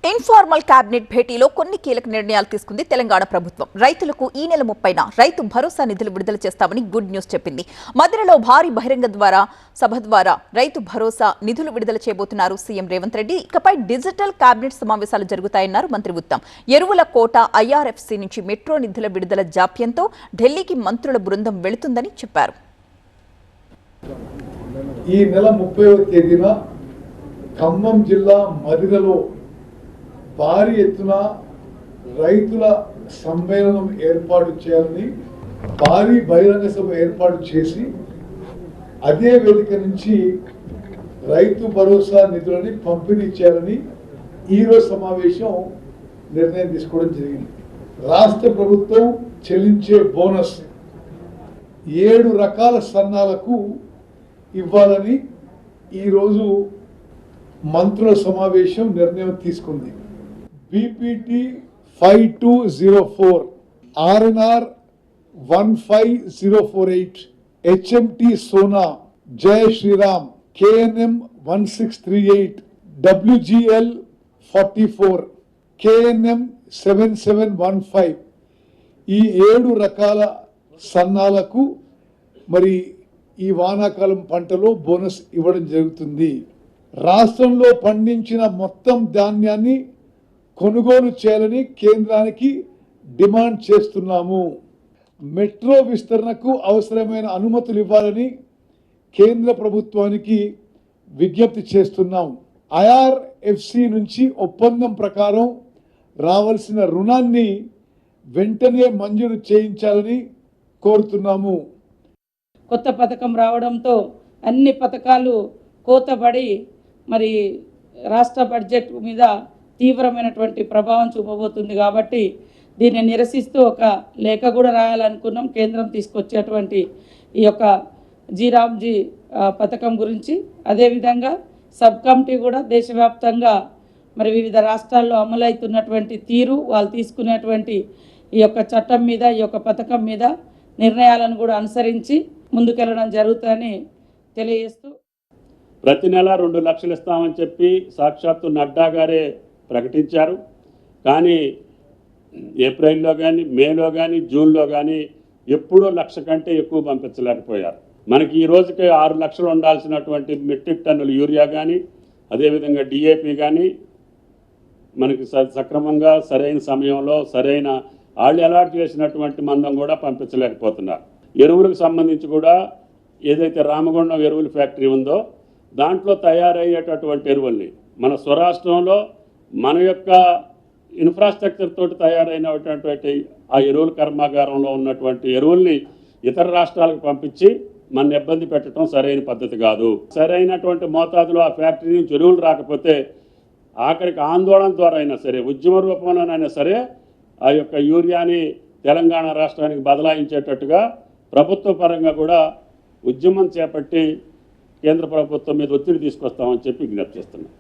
Informal cabinet భేటీలో కొన్ని కీలక నిర్ణయాలు తీసుకుంది తెలంగాణ ప్రభుత్వం. రైతులకు ఈ నెల 30న రైతు భరోసా నిధులు విడుదల చేస్తామని గుడ్ న్యూస్ చెప్పింది. మధ్యలో భారీ బహిరంగ సభ ద్వారా రైతు భరోసా నిధులు విడుదల చేయబోతున్నారు సీఎం రేవంత్ రెడ్డి. ఇకపై డిజిటల్ కేబినెట్ సమావేశాలు జరుగుతాయన్నారు మంత్రి ఉత్తమ్. ఎరువుల కోట ఐఆర్ఎఫ్సి నుంచి మెట్రో నిధుల విడుదల జాప్యంతో ఢిల్లీకి మంత్రుల బృందం వెళుతుందని చెప్పారు. ఈ నెల 30వ తేదీన ఖమ్మం జిల్లా మదిరలో భారీ ఎత్తున రైతుల సమ్మేళనం ఏర్పాటు చేయాలని భారీ బహిరంగ సభ ఏర్పాటు చేసి అదే వేదిక నుంచి రైతు భరోసా నిధులని పంపిణీ చేయాలని ఈరోజు సమావేశం నిర్ణయం తీసుకోవడం జరిగింది. రాష్ట్ర ప్రభుత్వం చెల్లించే బోనస్ 7 రకాల సన్నాలకు ఇవ్వాలని ఈరోజు మంత్రుల సమావేశం నిర్ణయం తీసుకుంది. బీపీటీ 5204, ఆర్ఎన్ఆర్ 15048, హెచ్ఎంటీ సోనా, జయ శ్రీరామ్, కేఎన్ఎం 1638, డబ్ల్యూజీఎల్ 44, కేఎన్ఎం 7715 ఈ 7 రకాల సన్నాలకు మరి ఈ వానాకాలం పంటలో బోనస్ ఇవ్వడం జరుగుతుంది. రాష్ట్రంలో పండించిన మొత్తం ధాన్యాన్ని కొనుగోలు చేయాలని కేంద్రానికి డిమాండ్ చేస్తున్నాము. మెట్రో విస్తరణకు అవసరమైన అనుమతులు ఇవ్వాలని కేంద్ర ప్రభుత్వానికి విజ్ఞప్తి చేస్తున్నాం. ఐఆర్ఎఫ్సి నుంచి ఒప్పందం ప్రకారం రావాల్సిన రుణాన్ని వెంటనే మంజూరు చేయించాలని కోరుతున్నాము. కొత్త పథకం రావడంతో అన్ని పథకాలు కోతబడి మరి రాష్ట్ర బడ్జెట్ మీద తీవ్రమైనటువంటి ప్రభావం చూపబోతుంది. కాబట్టి దీన్ని నిరసిస్తూ ఒక లేఖ కూడా రాయాలనుకున్నాం కేంద్రం తీసుకొచ్చేటువంటి ఈ యొక్క జీరామ్జీ పథకం గురించి. అదేవిధంగా సబ్ కమిటీ కూడా దేశవ్యాప్తంగా మరి వివిధ రాష్ట్రాల్లో అమలవుతున్నటువంటి తీరు, వాళ్ళు తీసుకునేటువంటి ఈ యొక్క చట్టం మీద, ఈ యొక్క పథకం మీద నిర్ణయాలను కూడా అనుసరించి ముందుకెళ్ళడం జరుగుతుందని తెలియజేస్తూ, ప్రతి నెల 2 లక్షలు ఇస్తామని చెప్పి సాక్షాత్తు నడ్డా గారే ప్రకటించారు. కానీ ఏప్రిల్లో కానీ, మేలో కానీ, జూన్లో కానీ ఎప్పుడూ 1,00,000 కంటే ఎక్కువ పంపించలేకపోయారు. మనకి ఈ రోజుకి 6 లక్షలు ఉండాల్సినటువంటి మెట్రిక్ టన్నులు యూరియా కానీ, అదేవిధంగా డిఏపి కానీ మనకి సక్రమంగా సరైన సమయంలో సరైన వాళ్ళు అలాట్ చేసినటువంటి మందం కూడా పంపించలేకపోతున్నారు. ఎరువులకు సంబంధించి కూడా ఏదైతే రామగుండం ఎరువుల ఫ్యాక్టరీ ఉందో దాంట్లో తయారయ్యేటటువంటి ఎరువుల్ని మన స్వరాష్ట్రంలో మన యొక్క ఇన్ఫ్రాస్ట్రక్చర్ తోటి తయారైనటువంటి ఆ ఎరువుల కర్మాగారంలో ఉన్నటువంటి ఎరువుల్ని ఇతర రాష్ట్రాలకు పంపించి మన ఇబ్బంది పెట్టడం సరైన పద్ధతి కాదు. సరైనటువంటి మోతాదులో ఆ ఫ్యాక్టరీ నుంచి ఎరువులు రాకపోతే ఆఖరికి ఆందోళన ద్వారా అయినా సరే, ఉద్యమ రూపంలోనైనా సరే ఆ యొక్క యూరియాని తెలంగాణ రాష్ట్రానికి బదలాయించేటట్టుగా ప్రభుత్వ పరంగా కూడా ఉద్యమం చేపట్టి కేంద్ర ప్రభుత్వం మీద ఒత్తిడి తీసుకొస్తామని చెప్పి విజ్ఞప్తి చేస్తున్నాం.